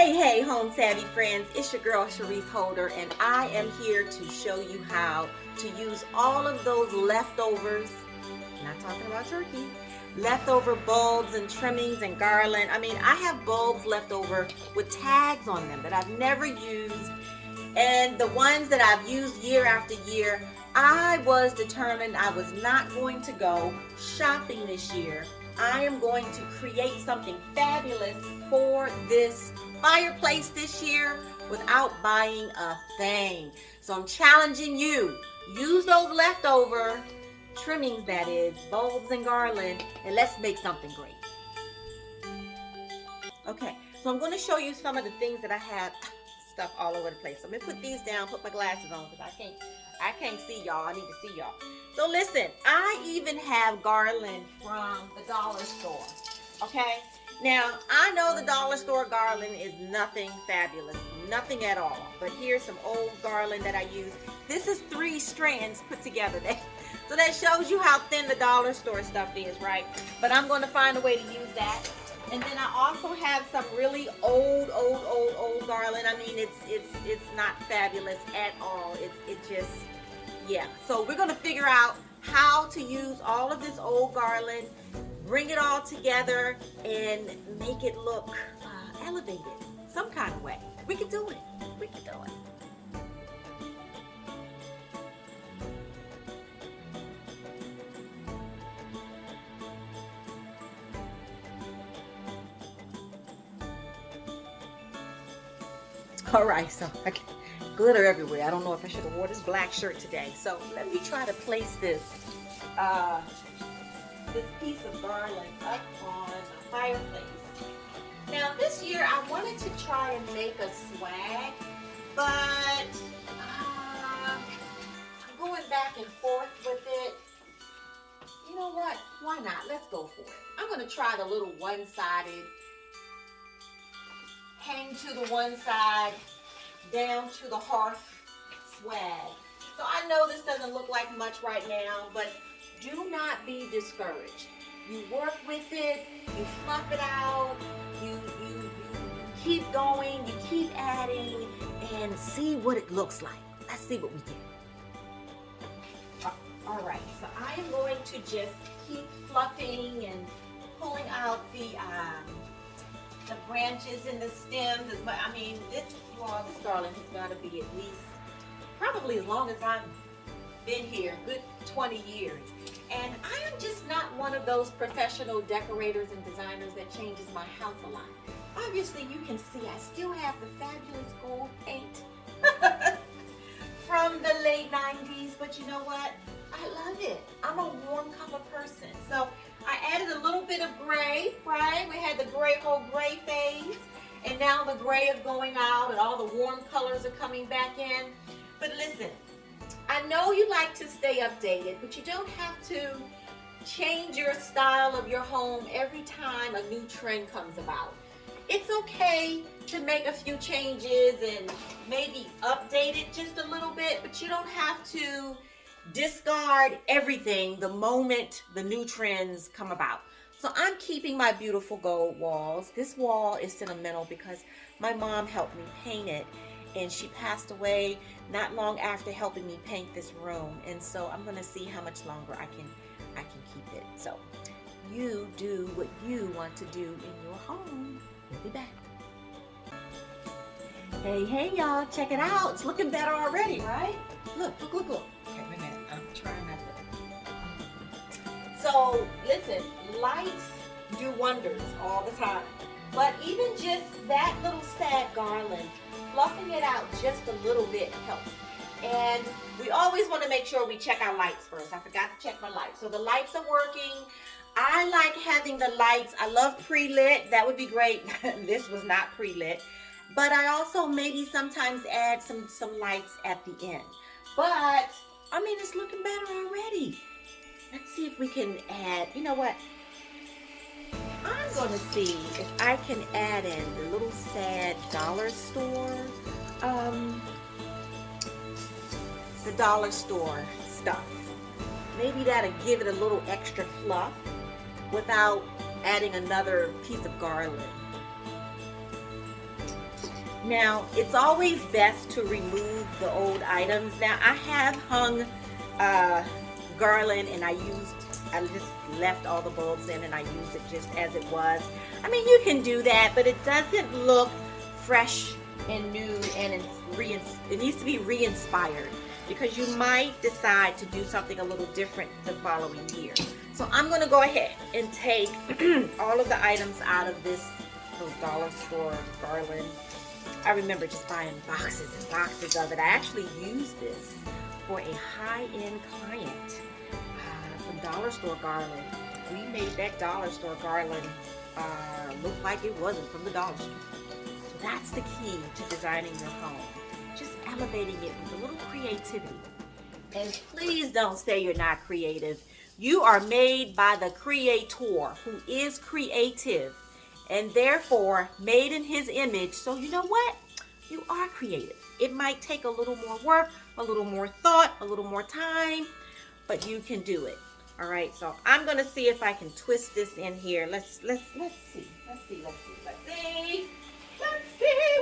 Hey, home savvy friends, it's your girl Sharice Holder, and I am here to show you how to use all of those leftovers, not talking about turkey, leftover bulbs and trimmings and garland. I mean, I have bulbs left over with tags on them that I've never used, and the ones that I've used year after year, I was determined I was not going to go shopping this year. I am going to create something fabulous for this fireplace this year without buying a thing. So I'm challenging you. Use those leftover trimmings, that is, bulbs and garland, and let's make something great. Okay, so I'm going to show you some of the things that I have stuff all over the place. So I'm going to put these down, put my glasses on because I can't see y'all. I need to see y'all. So listen, I even have garland from the dollar store. Okay? Now, I know the dollar store garland is nothing fabulous, nothing at all. But here's some old garland that I use. This is 3 strands put together. So that shows you how thin the dollar store stuff is, right? But I'm going to find a way to use that. And then I also have some really old garland. I mean, it's not fabulous at all. It just, yeah. So we're going to figure out how to use all of this old garland, bring it all together, and make it look elevated some kind of way. We can do it. We can do it. All right, so glitter everywhere. I don't know if I should have wore this black shirt today. So let me try to place this this piece of garland up on the fireplace. Now this year I wanted to try and make a swag, but I'm going back and forth with it. You know what? Why not? Let's go for it. I'm going to try the little one-sided, hang to the one side, down to the hearth swag. So I know this doesn't look like much right now, but do not be discouraged. You work with it, you fluff it out, you keep going, you keep adding, and see what it looks like. Let's see what we get. All right, so I am going to just keep fluffing and pulling out the branches and the stems. I mean, this garland has got to be at least, probably as long as I've been here, good 20 years. And I am just not one of those professional decorators and designers that changes my house a lot. Obviously, you can see I still have the fabulous gold paint from the late 90s, but you know what? I love it. I'm a warm color person. So I added a little bit of gray, right? We had the whole gray phase, and now the gray is going out and all the warm colors are coming back in. But listen, I know you like to stay updated, but you don't have to change your style of your home every time a new trend comes about. It's okay to make a few changes and maybe update it just a little bit, but you don't have to discard everything the moment the new trends come about. So I'm keeping my beautiful gold walls. This wall is sentimental because my mom helped me paint it, and she passed away not long after helping me paint this room. And so I'm going to see how much longer I can keep it. So you do what you want to do in your home. We'll be back. Hey y'all, check it out. It's looking better already, right? Look. Okay, wait a minute. I'm trying not to. So listen, lights do wonders all the time. But even just that little sad garland, fluffing it out just a little bit helps. And we always want to make sure we check our lights first. I forgot to check my lights. So the lights are working. I like having the lights. I love pre-lit. That would be great. This was not pre-lit. But I also maybe sometimes add some lights at the end. But, I mean, it's looking better already. Let's see if we can add, you know what? I'm going to see if I can add in the little sad dollar store, the dollar store stuff. Maybe that'll give it a little extra fluff without adding another piece of garland. Now, it's always best to remove the old items. Now, I have hung garland, and I just left all the bulbs in and I used it just as it was. I mean, you can do that, but it doesn't look fresh and new, and it needs to be re-inspired, because you might decide to do something a little different the following year. So I'm going to go ahead and take all of the items out of this little dollar store garland. I remember just buying boxes and boxes of it. I actually used this for a high-end client, some dollar store garland. We made that dollar store garland look like it wasn't from the dollar store. So that's the key to designing your home. Just elevating it with a little creativity. And please don't say you're not creative. You are made by the Creator, who is creative, and therefore made in His image. So you know what? You are creative. It might take a little more work, a little more thought, a little more time, but you can do it. All right, so I'm gonna see if I can twist this in here. Let's see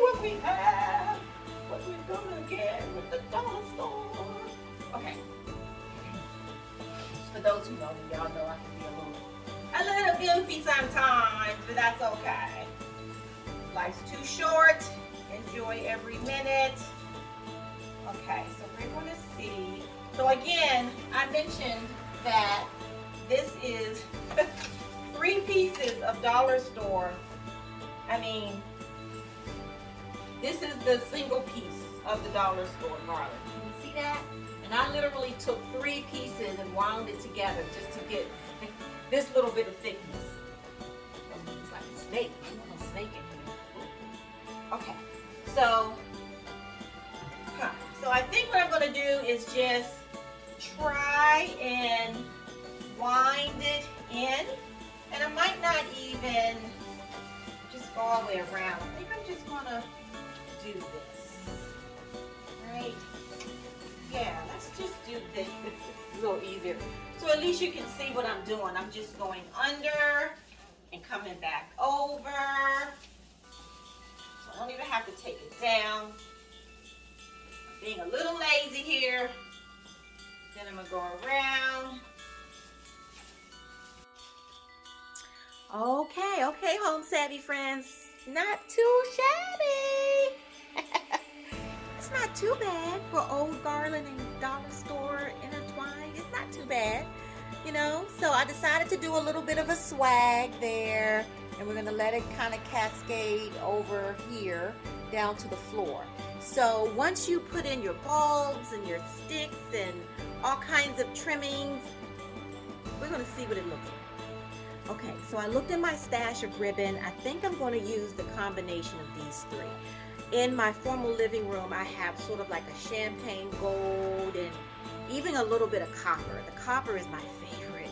what we have, what we're gonna get with the dollar store. Okay. For those who know me, y'all know I can be a little goofy sometimes, but that's okay. Life's too short. Enjoy every minute. Okay, so we're gonna see. So again, I mentioned that this is 3 pieces of dollar store. I mean, this is the single piece of the dollar store garland. Can you see that? And I literally took 3 pieces and wound it together just to get this little bit of thickness. It's like a snake. There's no snake in here. Okay, so I think what I'm going to do is just try and wind it in, and I might not even just go all the way around. I think I'm just going to do this, right? Yeah, let's just do this. It's a little easier. So at least you can see what I'm doing. I'm just going under and coming back over. So I don't even have to take it down. Being a little lazy here. Then I'm going to go around. Okay, home savvy friends. Not too shabby. It's not too bad for old garland and dollar store intertwined. It's not too bad, you know. So I decided to do a little bit of a swag there, and we're going to let it kind of cascade over here down to the floor. So once you put in your bulbs and your sticks and all kinds of trimmings, we're going to see what it looks like. Okay, so I looked in my stash of ribbon. I think I'm going to use the combination of these 3. In my formal living room, I have sort of like a champagne gold and even a little bit of copper. The copper is my favorite.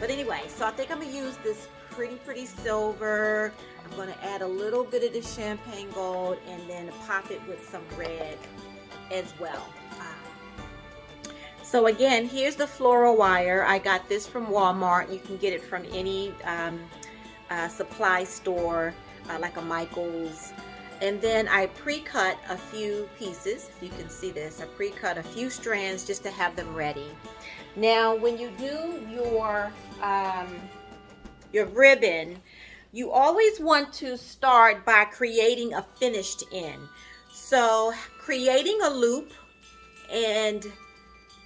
But anyway, so I think I'm going to use this pretty silver. I'm going to add a little bit of the champagne gold and then pop it with some red as well. So again, here's the floral wire. I got this from Walmart. You can get it from any supply store, like a Michael's. And then I pre-cut a few pieces. If you can see this, I pre-cut a few strands just to have them ready. Now, when you do your ribbon, you always want to start by creating a finished end. So creating a loop and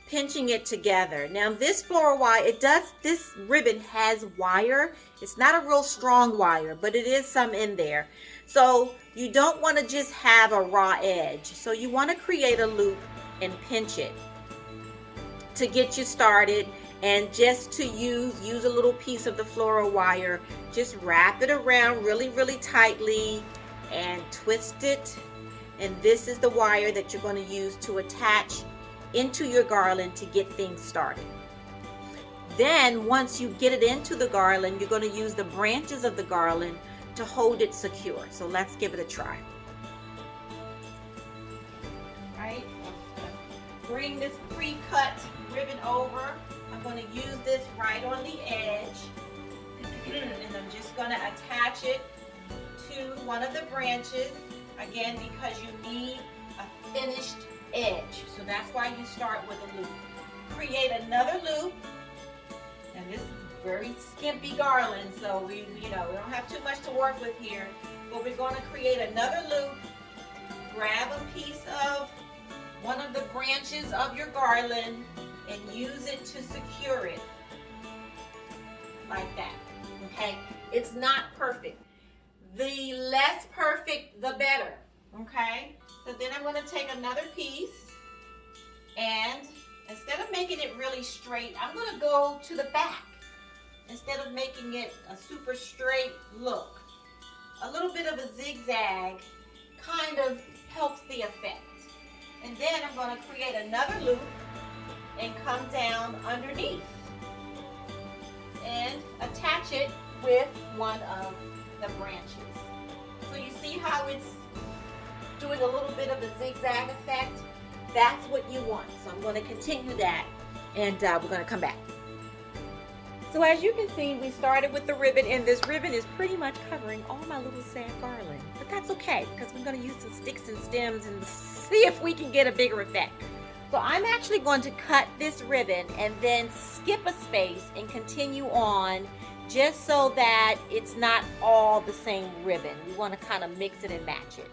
pinching it together. Now this floral wire, this ribbon has wire. It's not a real strong wire, but it is some in there. So you don't want to just have a raw edge. So you want to create a loop and pinch it to get you started. And just to use a little piece of the floral wire, just wrap it around really tightly and twist it. And this is the wire that you're going to use to attach into your garland to get things started. Then once you get it into the garland, you're going to use the branches of the garland to hold it secure. So let's give it a try. Right, bring this pre-cut ribbon over. I'm going to use this right on the edge, and I'm just going to attach it to one of the branches. Again, because you need a finished edge. So that's why you start with a loop. Create another loop. And this is very skimpy garland, so we don't have too much to work with here. But we're going to create another loop. Grab a piece of one of the branches of your garland and use it to secure it. Like that. Okay? It's not perfect. The less perfect, the better. Okay? So then I'm going to take another piece, and instead of making it really straight, I'm going to go to the back. Instead of making it a super straight look. A little bit of a zigzag kind of helps the effect. And then I'm going to create another loop and come down underneath. And attach it with one of the branches. So you see how it's doing a little bit of a zigzag effect? That's what you want. So I'm going to continue that, and we're going to come back. So as you can see, we started with the ribbon, and this ribbon is pretty much covering all my little sad garland. But that's okay, because we're going to use some sticks and stems and see if we can get a bigger effect. So I'm actually going to cut this ribbon and then skip a space and continue on, just so that it's not all the same ribbon. We want to kind of mix it and match it.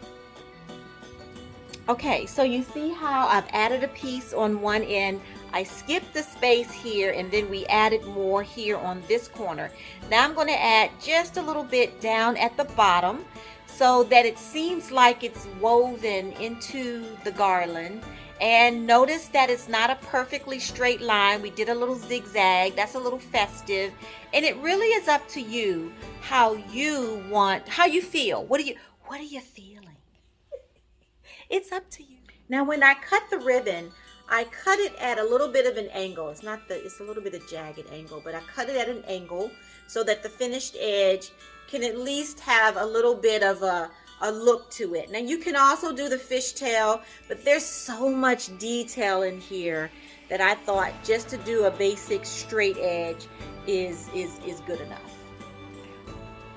Okay, so you see how I've added a piece on one end. I skipped the space here, and then we added more here on this corner. Now I'm going to add just a little bit down at the bottom so that it seems like it's woven into the garland. And notice that it's not a perfectly straight line. We did a little zigzag. That's a little festive. And it really is up to you how you feel. What are you feeling? It's up to you. Now when I cut the ribbon, I cut it at a little bit of an angle. It's a little bit of jagged angle, but I cut it at an angle so that the finished edge can at least have a little bit of a look to it. Now you can also do the fishtail, but there's so much detail in here that I thought just to do a basic straight edge is good enough.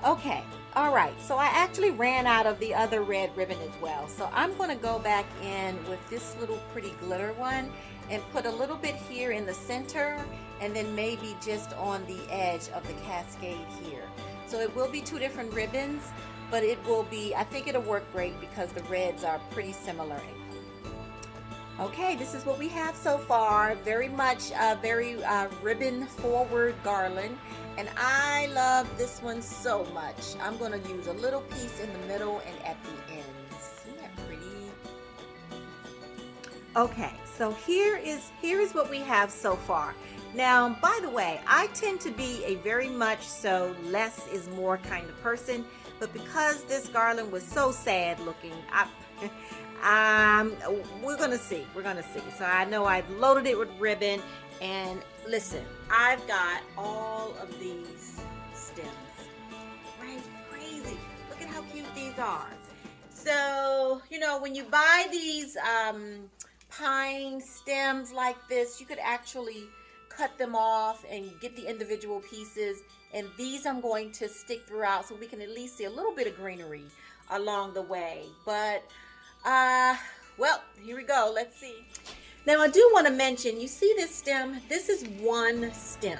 Okay. All right, so I actually ran out of the other red ribbon as well. So I'm going to go back in with this little pretty glitter one and put a little bit here in the center, and then maybe just on the edge of the cascade here. So it will be two different ribbons, but it will be, I think it'll work great because the reds are pretty similar in color. Okay, this is what we have so far. Very much very ribbon forward garland. And I love this one so much. I'm going to use a little piece in the middle and at the ends. Isn't that pretty? Okay, so here is what we have so far. Now, by the way, I tend to be a very much so less is more kind of person, but because this garland was so sad looking, we're gonna see. So I know I've loaded it with ribbon, and listen, I've got all of these stems. Right? Crazy. Look at how cute these are. So, when you buy these pine stems like this, you could actually cut them off and get the individual pieces. And these I'm going to stick throughout so we can at least see a little bit of greenery along the way. But, well, here we go. Let's see. Now, I do want to mention, you see this stem? This is one stem,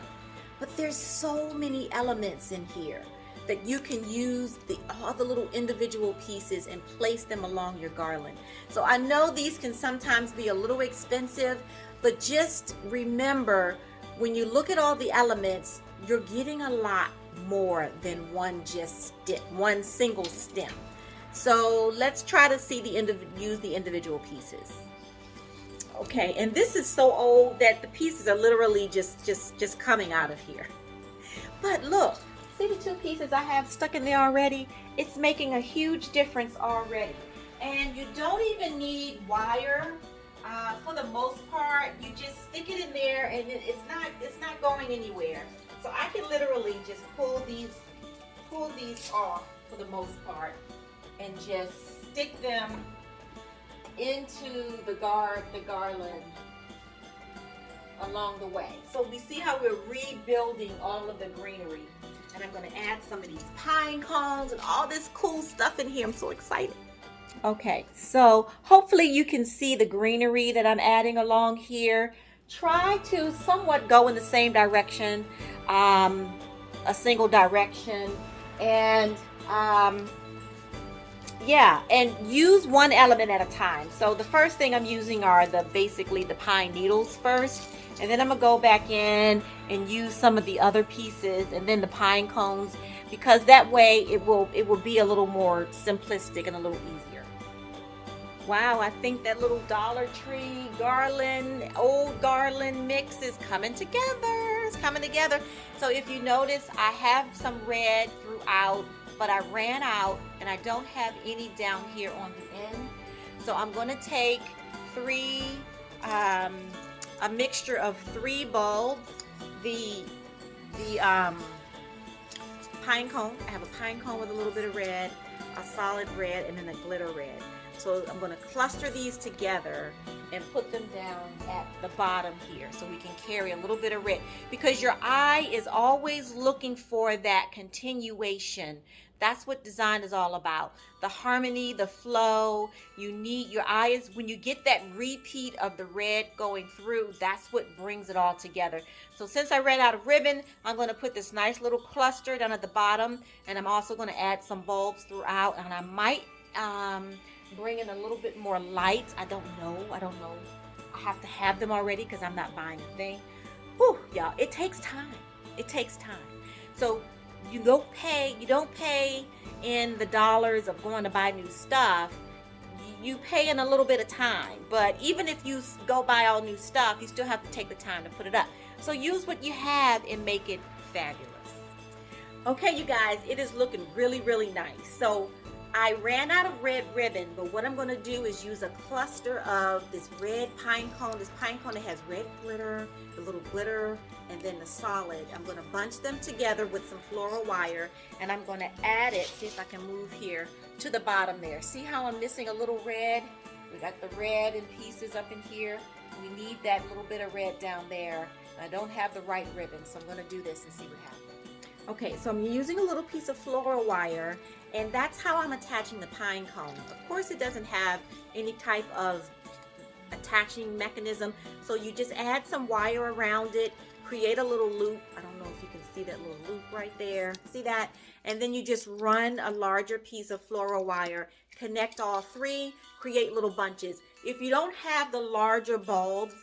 but there's so many elements in here that you can use all the little individual pieces and place them along your garland. So I know these can sometimes be a little expensive, but just remember, when you look at all the elements, you're getting a lot more than one single stem. So let's try to see use the individual pieces. Okay, and this is so old that the pieces are literally just coming out of here. But look, see the two pieces I have stuck in there already? It's making a huge difference already. And you don't even need wire for the most part. You just stick it in there, and it's not going anywhere. So I can literally just pull these off for the most part and just stick them into the garland along the way. So we see how we're rebuilding all of the greenery. And I'm going to add some of these pine cones and all this cool stuff in here. I'm so excited. Okay, so hopefully you can see the greenery that I'm adding along here. Try to somewhat go in the same direction, um, a single direction, and yeah, and use one element at a time. So the first thing I'm using are basically the pine needles first, and then I'm gonna go back in and use some of the other pieces, and then the pine cones, because that way it will be a little more simplistic and a little easier. Wow, I think that little Dollar Tree garland, old garland mix is coming together. It's coming together. So if you notice, I have some red throughout, but I ran out and I don't have any down here on the end. So I'm going to take three, a mixture of 3 bulbs, the pine cone. I have a pine cone with a little bit of red, a solid red, and then a glitter red. So I'm going to cluster these together and put them down at the bottom here so we can carry a little bit of red, because your eye is always looking for that continuation. That's what design is all about. The harmony, the flow. Your eye is, when you get that repeat of the red going through, that's what brings it all together. So since I ran out of ribbon, I'm going to put this nice little cluster down at the bottom, and I'm also going to add some bulbs throughout, and I might bring in a little bit more light. I don't know. I have to have them already because I'm not buying a thing. Whew, y'all, it takes time. It takes time. So you don't pay in the dollars of going to buy new stuff. You pay in a little bit of time. But even if you go buy all new stuff, you still have to take the time to put it up. So use what you have and make it fabulous. Okay, you guys, it is looking really, really nice. So I ran out of red ribbon, but what I'm going to do is use a cluster of this red pine cone. This pine cone that has red glitter, the little glitter, and then the solid. I'm going to bunch them together with some floral wire, and I'm going to add it, see if I can move here, to the bottom there. See how I'm missing a little red? We got the red in pieces up in here. We need that little bit of red down there. I don't have the right ribbon, so I'm going to do this and see what happens. Okay, so I'm using a little piece of floral wire, and that's how I'm attaching the pine cone. Of course, it doesn't have any type of attaching mechanism, so you just add some wire around it, create a little loop. I don't know if you can see that little loop right there. See that? And then you just run a larger piece of floral wire, connect all 3, create little bunches. If you don't have the larger bulbs,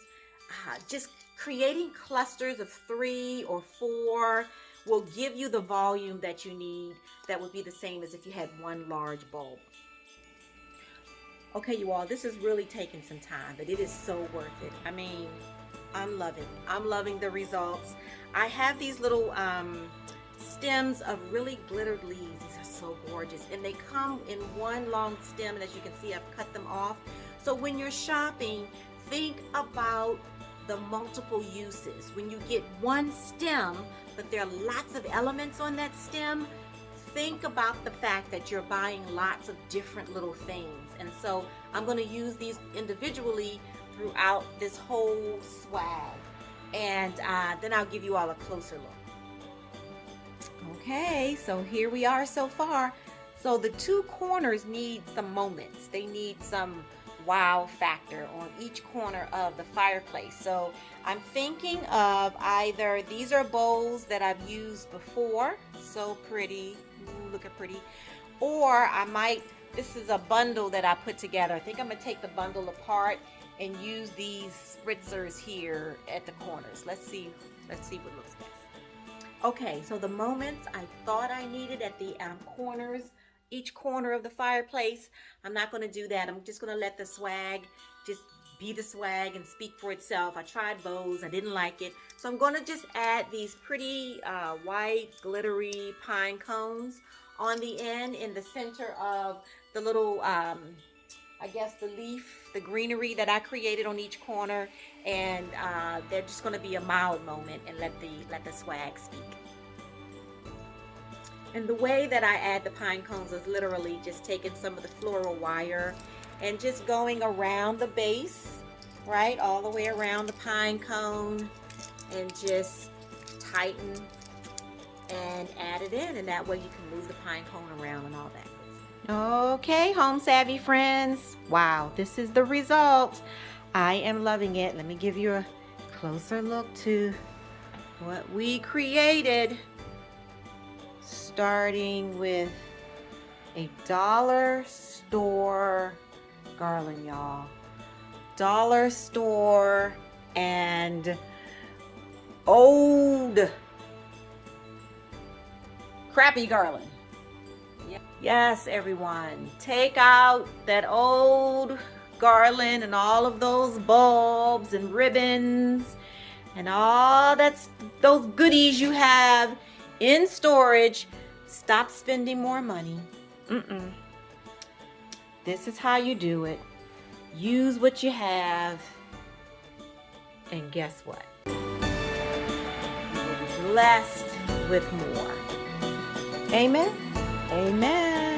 just creating clusters of 3 or 4 will give you the volume that you need. That would be the same as if you had one large bulb. Okay, you all, this is really taking some time, but it is so worth it. I mean, I'm loving the results. I have these little stems of really glittered leaves. These are so gorgeous, and they come in one long stem, and as you can see, I've cut them off. So when you're shopping, think about the multiple uses. When you get one stem, but there are lots of elements on that stem, think about the fact that you're buying lots of different little things. And so I'm going to use these individually throughout this whole swag, and then I'll give you all a closer look. Okay, so here we are so far. So the 2 corners need some moments. They need some wow factor on each corner of the fireplace. So I'm thinking of either, these are bowls that I've used before, so pretty. Ooh, look at pretty. Or I might, this is a bundle that I put together. I think I'm gonna take the bundle apart and use these spritzers here at the corners. Let's see what looks best. Okay, so the moments I thought I needed at the corners, each corner of the fireplace, I'm not going to do that. I'm just going to let the swag just be the swag and speak for itself. I tried bows, I didn't like it, so I'm going to just add these pretty white glittery pine cones on the end in the center of the little I guess the leaf, the greenery that I created on each corner, and they're just going to be a mild moment and let the swag speak. And the way that I add the pine cones is literally just taking some of the floral wire and just going around the base, right, all the way around the pine cone, and just tighten and add it in, and that way you can move the pine cone around and all that. Okay, home savvy friends. Wow, this is the result. I am loving it. Let me give you a closer look to what we created. Starting with a dollar store garland, y'all. Dollar store and old crappy garland. Yes, everyone, take out that old garland and all of those bulbs and ribbons and all those goodies you have in storage. Stop spending more money. This is how you do it. Use what you have, and guess what? You're blessed with more. Amen. Amen.